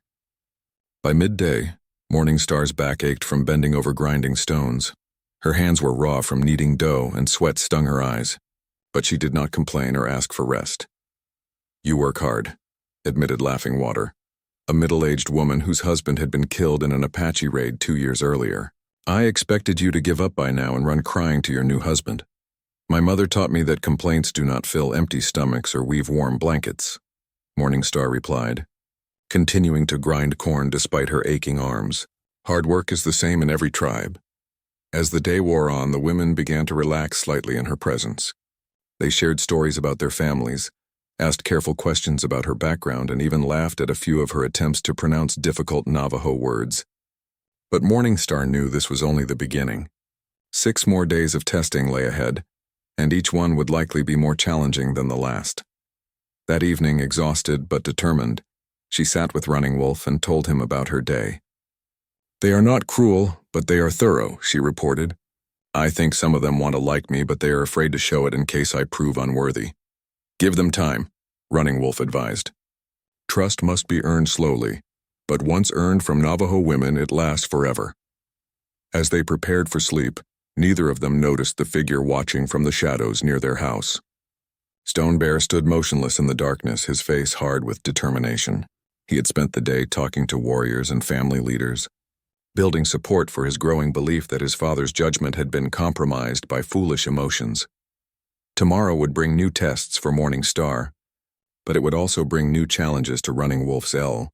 By midday, Morningstar's back ached from bending over grinding stones. Her hands were raw from kneading dough and sweat stung her eyes, but she did not complain or ask for rest. "You work hard," admitted Laughing Water, a middle-aged woman whose husband had been killed in an Apache raid 2 years earlier. "I expected you to give up by now and run crying to your new husband. My mother taught me that complaints do not fill empty stomachs or weave warm blankets," Morningstar replied, continuing to grind corn despite her aching arms. "Hard work is the same in every tribe." As the day wore on, the women began to relax slightly in her presence. They shared stories about their families, asked careful questions about her background, and even laughed at a few of her attempts to pronounce difficult Navajo words. But Morningstar knew this was only the beginning. 6 more days of testing lay ahead, and each one would likely be more challenging than the last. That evening, exhausted but determined, she sat with Running Wolf and told him about her day. "They are not cruel, but they are thorough," she reported. "I think some of them want to like me, but they are afraid to show it in case I prove unworthy." "Give them time," Running Wolf advised. "Trust must be earned slowly, but once earned from Navajo women, it lasts forever." As they prepared for sleep, neither of them noticed the figure watching from the shadows near their house. Stone Bear stood motionless in the darkness, his face hard with determination. He had spent the day talking to warriors and family leaders, building support for his growing belief that his father's judgment had been compromised by foolish emotions. Tomorrow would bring new tests for Morningstar, but it would also bring new challenges to Running Wolf's L.